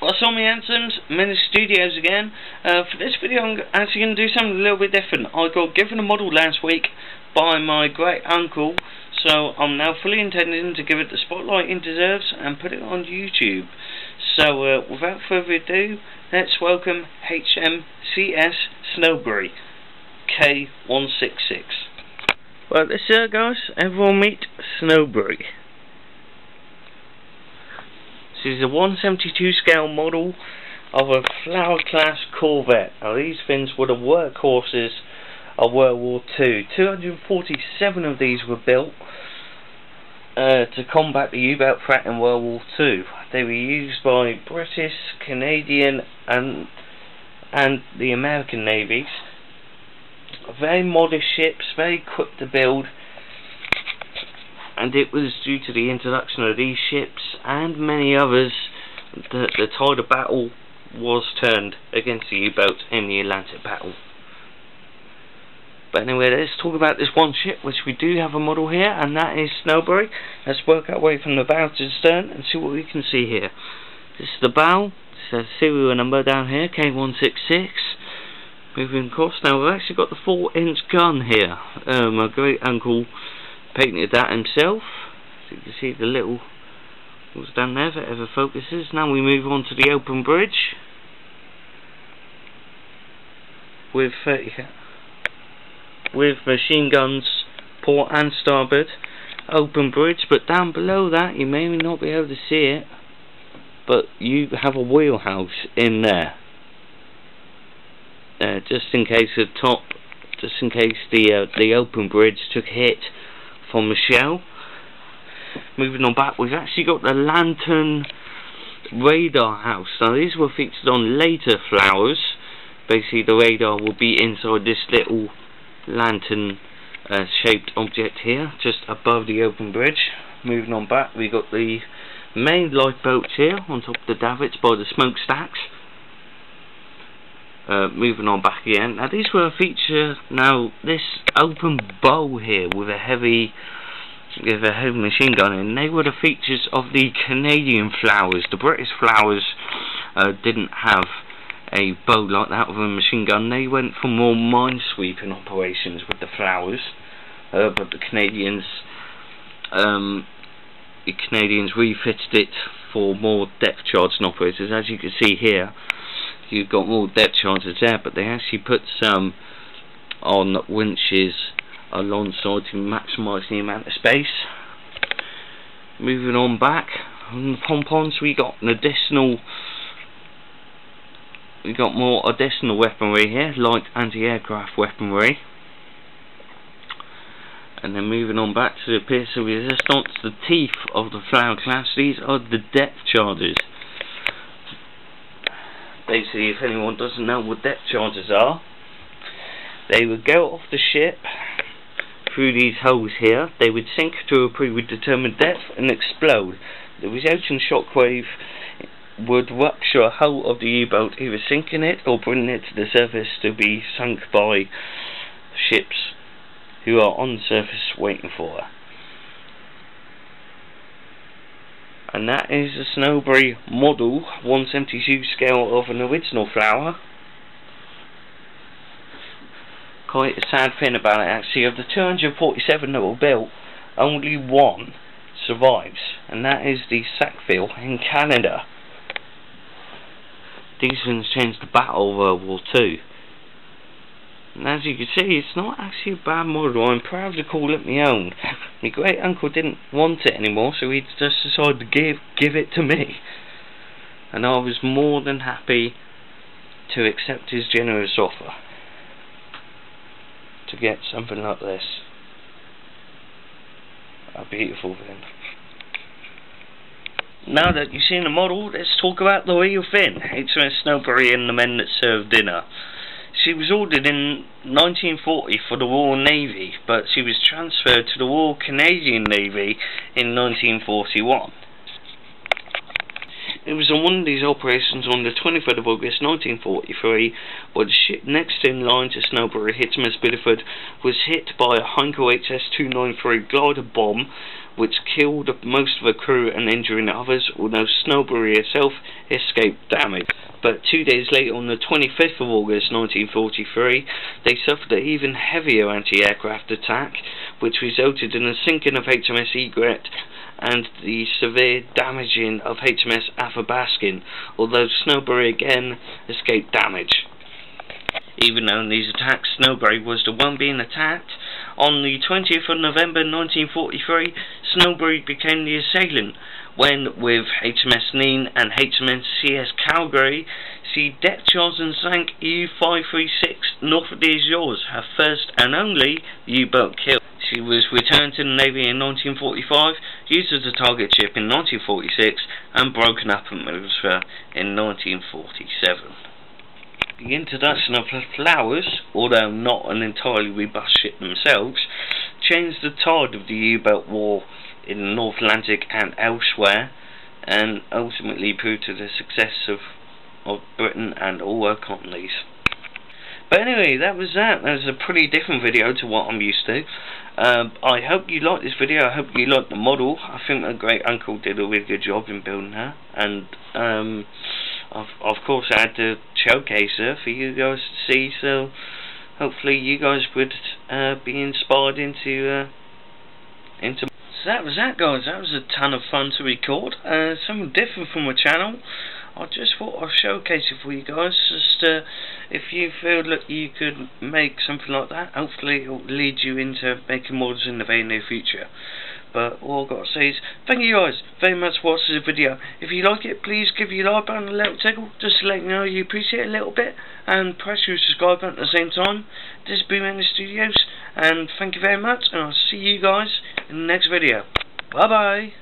What's on my handsomes? I'm in the studios again. For this video I'm actually going to do something a little bit different. I got given a model last week by my great uncle, so I'm now fully intending to give it the spotlight it deserves and put it on YouTube. So without further ado, let's welcome Hmcs Snowberry K166. Well, this here, guys, everyone meet Snowberry. This is a 172 scale model of a Flower class Corvette. Now these things were the workhorses of World War II. 247 of these were built to combat the U-boat threat in World War II. They were used by British, Canadian and the American navies. Very modest ships, very quick to build. And it was due to the introduction of these ships and many others that the tide of battle was turned against the U-boats in the Atlantic battle. But anyway, let's talk about this one ship, which we do have a model here, and that is Snowberry. Let's work our way from the bow to the stern and see what we can see here. This is the bow. It says serial number down here, K166. Moving across. Now we've actually got the 4-inch gun here. My great uncle painted that himself. So you can see the little what's down there, if it ever focuses. Now we move on to the open bridge with machine guns port and starboard. Open bridge, but down below that you may not be able to see it, but you have a wheelhouse in there, just in case the top, just in case the open bridge took a hit from the shell. Moving on back, we've actually got the lantern radar house. Now these were featured on later Flowers. Basically the radar will be inside this little lantern shaped object here, just above the open bridge. Moving on back, we got the main lifeboats here on top of the davits by the smokestacks. Moving on back again. Now these were a feature. Now this open bow here with a heavy machine gun in, they were the features of the Canadian Flowers. The British Flowers didn't have a bow like that with a machine gun. They went for more minesweeping operations with the Flowers, but the Canadians refitted it for more depth charging operators. As you can see here, you've got more depth chargers there, but they actually put some on winches alongside to maximise the amount of space. Moving on back on the pompons, we got more additional weaponry here, light anti-aircraft weaponry. And then moving on back to the piercer resistance, the teeth of the Flower class. These are the depth chargers. Basically, if anyone doesn't know what depth chargers are, they would go off the ship through these holes here. They would sink to a predetermined depth and explode. The resulting shockwave would rupture a hull of the U-boat, either sinking it or bringing it to the surface to be sunk by ships who are on the surface waiting for her. And that is the Snowberry model 172 scale of an original Flower. Quite a sad thing about it actually, of the 247 that were built, only one survives, and that is the Sackville in Canada. These things changed the battle of World War II. And as you can see, it's not actually a bad model. I'm proud to call it my own. My great uncle didn't want it anymore, so he just decided to give it to me. And I was more than happy to accept his generous offer to get something like this. A beautiful thing. Now that you've seen the model, let's talk about the real thing. HMS Snowberry and the Men That Serve Dinner. She was ordered in 1940 for the Royal Navy, but she was transferred to the Royal Canadian Navy in 1941. It was on one of these operations on the 23rd of August 1943 where the ship next in line to Snowberry, HMS Bideford, was hit by a Hmcs 293 glider bomb which killed most of the crew and injuring others, although Snowberry herself escaped damage. But 2 days later, on the 25th of August 1943, they suffered an even heavier anti-aircraft attack, which resulted in the sinking of HMS Egret and the severe damaging of HMS Athabaskan, although Snowberry again escaped damage. Even though in these attacks Snowberry was the one being attacked, on the 20th of November 1943, Snowberry became the assailant, when, with HMS Nene and HMS CS Calgary, she decked charged and sank U-536 North of the Azores, her first and only U-boat kill. She was returned to the Navy in 1945, used as a target ship in 1946, and broken up at Middlesbrough in 1947. The introduction of the Flowers, although not an entirely robust ship themselves, changed the tide of the U-boat war in the North Atlantic and elsewhere, and ultimately proved to the success of Britain and all her colonies. But anyway, that was that. That was a pretty different video to what I'm used to. I hope you liked this video. I hope you liked the model. I think my great uncle did a really good job in building her, and of course I had to showcase her for you guys to see, so hopefully you guys would be inspired into so that was that, guys. That was a ton of fun to record, something different from my channel. I just thought I'd showcase it for you guys, just if you feel that you could make something like that, hopefully it will lead you into making models in the very near future. But all I've got to say is, thank you guys very much for watching the video. If you like it, please give your like button a little tickle, just to let me know you appreciate it a little bit, and press your subscribe button at the same time. This has been Hmcs Studios, and thank you very much, and I'll see you guys in the next video. Bye bye.